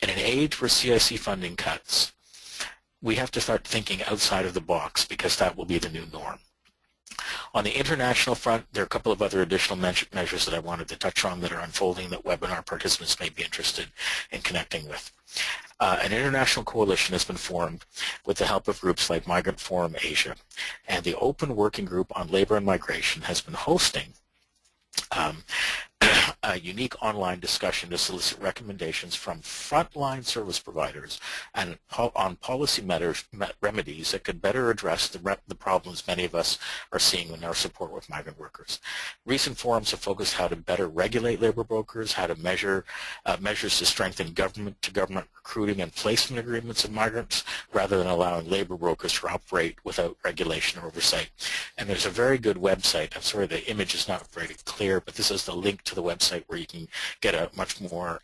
In an age where CIC funding cuts, we have to start thinking outside of the box because that will be the new norm. On the international front, there are a couple of other additional measures that I wanted to touch on that are unfolding that webinar participants may be interested in connecting with. An international coalition has been formed with the help of groups like Migrant Forum Asia, and the Open Working Group on Labor and Migration has been hosting a unique online discussion to solicit recommendations from frontline service providers and on policy remedies that could better address the problems many of us are seeing in our support with migrant workers. Recent forums have focused how to better regulate labor brokers, how to measure measures to strengthen government-to-government recruiting and placement agreements of migrants rather than allowing labor brokers to operate without regulation or oversight. And there's a very good website. I'm sorry the image is not very clear, but this is the link to the website where you can get a much more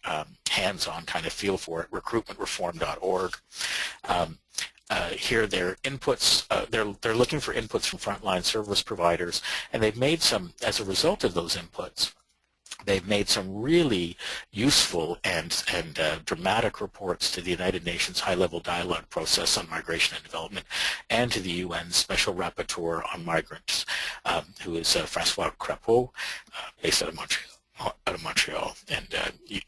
hands-on kind of feel for it, recruitmentreform.org. Here their inputs, they're looking for inputs from frontline service providers, and they've made some, as a result of those inputs, they've made some really useful and dramatic reports to the United Nations High-Level Dialogue Process on Migration and Development and to the UN Special Rapporteur on Migrants, who is Francois Crapeau, based out of Montreal. And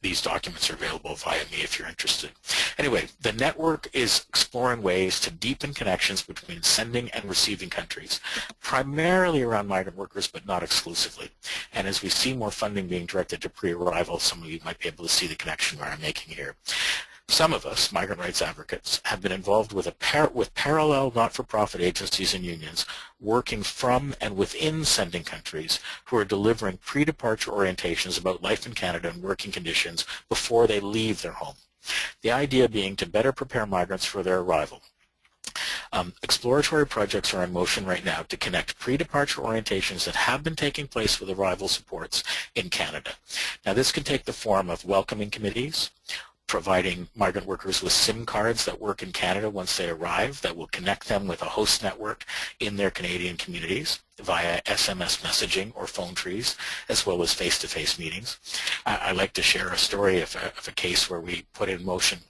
these documents are available via me if you're interested. Anyway, the network is exploring ways to deepen connections between sending and receiving countries, primarily around migrant workers, but not exclusively. And as we see more funding being directed to pre-arrival, some of you might be able to see the connection where I'm making here. Some of us, migrant rights advocates, have been involved with parallel not-for-profit agencies and unions working from and within sending countries who are delivering pre-departure orientations about life in Canada and working conditions before they leave their home. The idea being to better prepare migrants for their arrival. Exploratory projects are in motion right now to connect pre-departure orientations that have been taking place with arrival supports in Canada. Now this can take the form of welcoming committees, providing migrant workers with SIM cards that work in Canada once they arrive that will connect them with a host network in their Canadian communities via SMS messaging or phone trees, as well as face-to-face meetings. I like to share a story of a case where we put in motion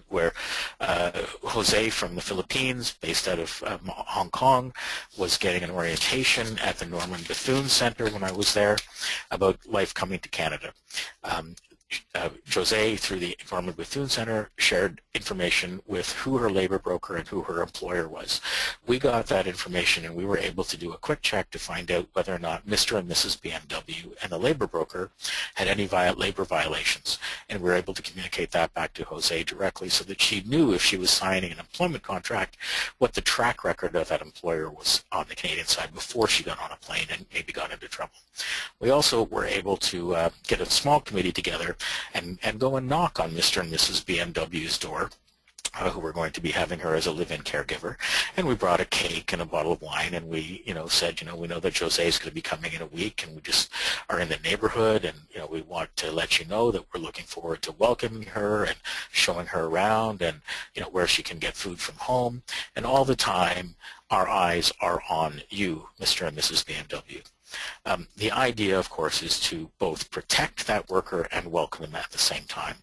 where Jose from the Philippines, based out of Hong Kong, was getting an orientation at the Norman Bethune Center when I was there about life coming to Canada. Jose, through the Norman Bethune Center, shared information with who her labor broker and who her employer was. We got that information and we were able to do a quick check to find out whether or not Mr. and Mrs. BMW and the labor broker had any labor violations. And we were able to communicate that back to Jose directly so that she knew if she was signing an employment contract what the track record of that employer was on the Canadian side before she got on a plane and maybe got into trouble. We also were able to get a small committee together and go and knock on Mr. and Mrs. BMW's door, who were going to be having her as a live-in caregiver, and we brought a cake and a bottle of wine, and we, said, we know that Jose is going to be coming in a week, and we just are in the neighborhood, and we want to let you know that we're looking forward to welcoming her and showing her around, and where she can get food from home, and all the time our eyes are on you, Mr. and Mrs. BMW. The idea, of course, is to both protect that worker and welcome them at the same time.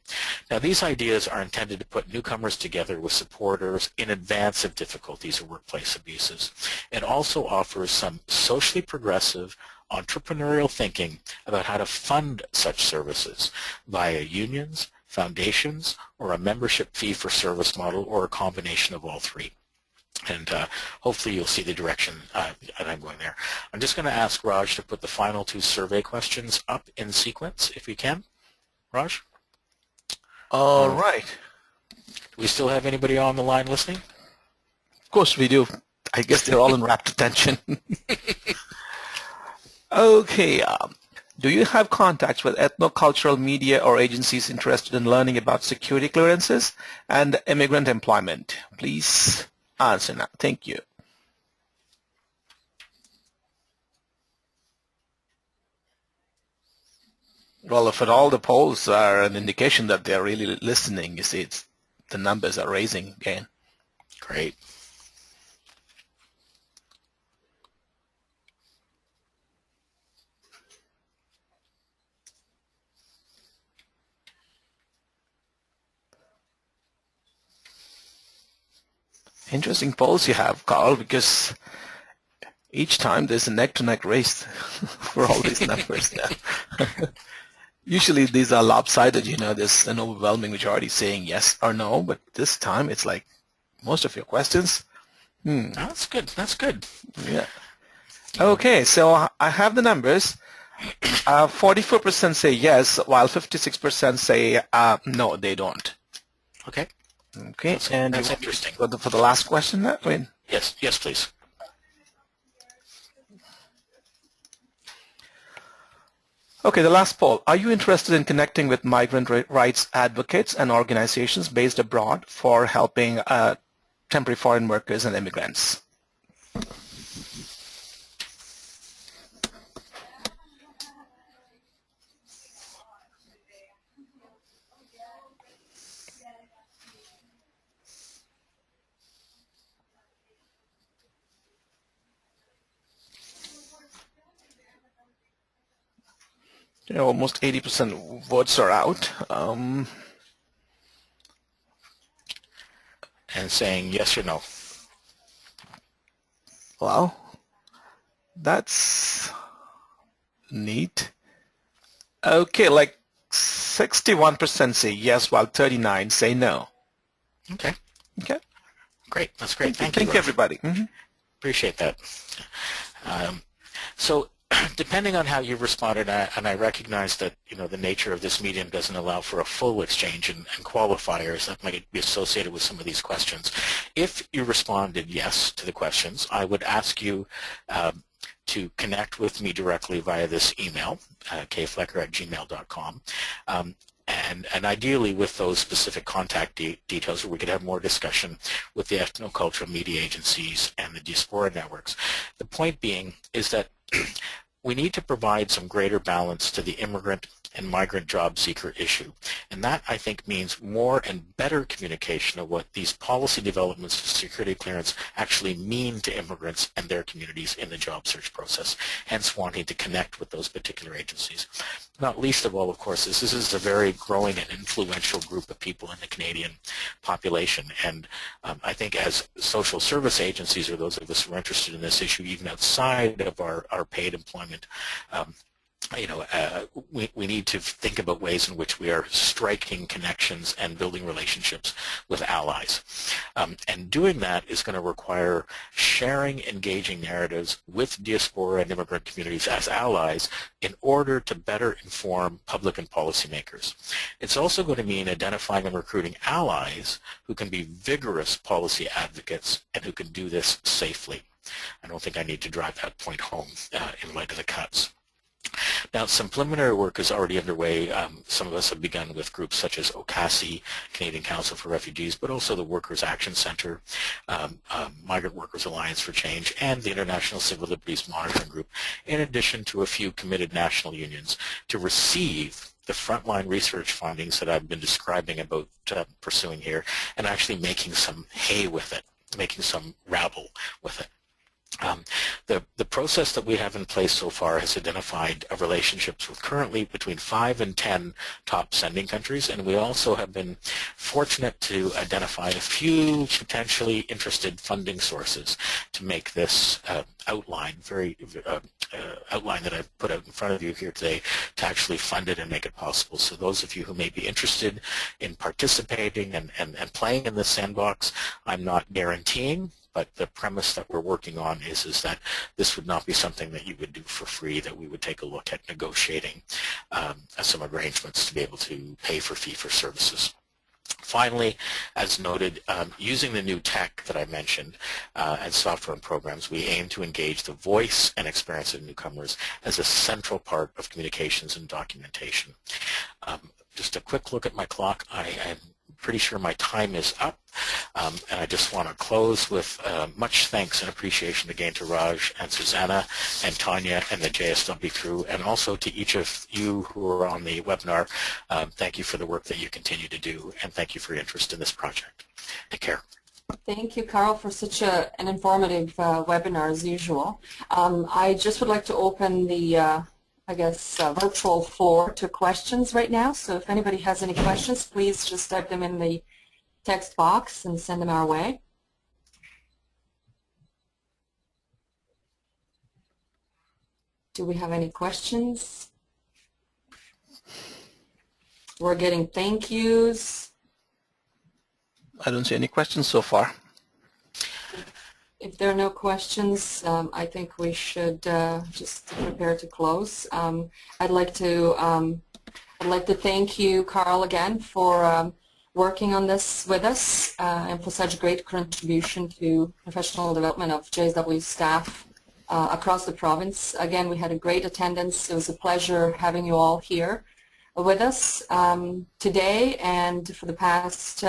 Now, these ideas are intended to put newcomers together with supporters in advance of difficulties or workplace abuses. It also offers some socially progressive, entrepreneurial thinking about how to fund such services via unions, foundations, or a membership fee for service model, or a combination of all three. And hopefully you'll see the direction that I'm going there. I'm just going to ask Raj to put the final two survey questions up in sequence, if we can. Raj? All right. Do we still have anybody on the line listening? Of course we do. I guess they're all in rapt attention. Okay. Do you have contacts with ethnocultural media or agencies interested in learning about security clearances and immigrant employment? Please answer now. Thank you. Well, if at all the polls are an indication that they're really listening, you see, the numbers are raising again. Great. Interesting polls you have, Carl, because each time there's a neck-to-neck race for all these numbers now. Usually these are lopsided, there's an overwhelming majority saying yes or no, but this time it's like most of your questions. That's good. That's good. Yeah. Okay, so I have the numbers. 44% say yes, while 56% say no, they don't. Okay. Okay, and That's interesting. for the last question, Yes, yes, please. Okay, the last poll. Are you interested in connecting with migrant rights advocates and organizations based abroad for helping temporary foreign workers and immigrants? Almost 80% votes are out. And saying yes or no. Well, that's neat. Okay, like 61% say yes, while 39 say no. Okay. Okay. Great. That's great. Thank you, Thank you, everybody. Appreciate that. So depending on how you responded, and I recognize that the nature of this medium doesn't allow for a full exchange and qualifiers that might be associated with some of these questions. If you responded yes to the questions, I would ask you to connect with me directly via this email, kflecker@gmail.com. And ideally with those specific contact details where we could have more discussion with the ethnocultural media agencies and the diaspora networks. The point being is that we need to provide some greater balance to the immigrant and migrant job seeker issue. And that, I think, means more and better communication of what these policy developments of security clearance actually mean to immigrants and their communities in the job search process, hence wanting to connect with those particular agencies. Not least of all, of course, this is a very growing and influential group of people in the Canadian population. And I think as social service agencies, or those of us who are interested in this issue, even outside of our paid employment, we need to think about ways in which we are striking connections and building relationships with allies. And doing that is going to require sharing engaging narratives with diaspora and immigrant communities as allies in order to better inform public and policymakers. It's also going to mean identifying and recruiting allies who can be vigorous policy advocates and who can do this safely. I don't think I need to drive that point home in light of the cuts. Now, some preliminary work is already underway. Some of us have begun with groups such as OCASI, Canadian Council for Refugees, but also the Workers Action Center, Migrant Workers Alliance for Change, and the International Civil Liberties Monitoring Group, in addition to a few committed national unions to receive the frontline research findings that I've been describing about pursuing here and actually making some hay with it, making some rabble with it. The process that we have in place so far has identified relationships with currently between 5 and 10 top sending countries, and we also have been fortunate to identify a few potentially interested funding sources to make this outline that I've put out in front of you here today to actually fund it and make it possible. So those of you who may be interested in participating and playing in this sandbox, I'm not guaranteeing, but the premise that we're working on is that this would not be something that you would do for free, that we would take a look at negotiating some arrangements to be able to pay for fee-for-services. Finally, as noted, using the new tech that I mentioned and software and programs, we aim to engage the voice and experience of newcomers as a central part of communications and documentation. Just a quick look at my clock. I'm pretty sure my time is up, and I just want to close with much thanks and appreciation again to Raj and Susanna and Tanya and the JSW crew, and also to each of you who are on the webinar. Thank you for the work that you continue to do, and thank you for your interest in this project. Take care. Thank you, Carl, for such an informative webinar as usual. I just would like to open the virtual floor to questions right now. So if anybody has any questions, please just type them in the text box and send them our way. Do we have any questions? We're getting thank yous. I don't see any questions so far. if there are no questions, I think we should just prepare to close. I'd like to thank you, Carl, again for working on this with us and for such great contribution to professional development of JSW staff across the province. Again, we had a great attendance. It was a pleasure having you all here with us today and for the past,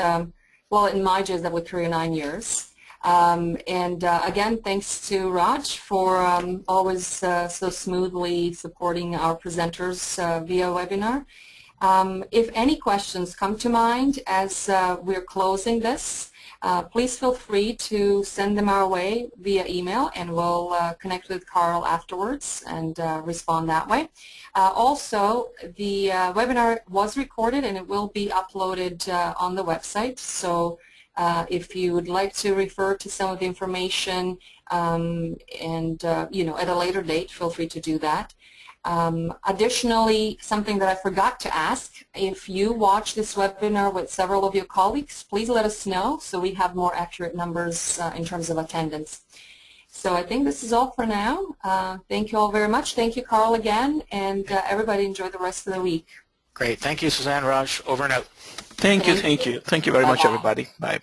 well, in my JSW career, 9 years. Again, thanks to Raj for always so smoothly supporting our presenters via webinar. If any questions come to mind as we're closing this, please feel free to send them our way via email, and we'll connect with Carl afterwards and respond that way. Also, the webinar was recorded and it will be uploaded on the website, so if you would like to refer to some of the information you know, at a later date, feel free to do that. Additionally, something that I forgot to ask, if you watch this webinar with several of your colleagues, please let us know so we have more accurate numbers in terms of attendance. So I think this is all for now. Thank you all very much. Thank you, Carl, again, and everybody enjoy the rest of the week. Great. Thank you, Suzanne. Raj, over and out. Thank you very much, everybody. Bye.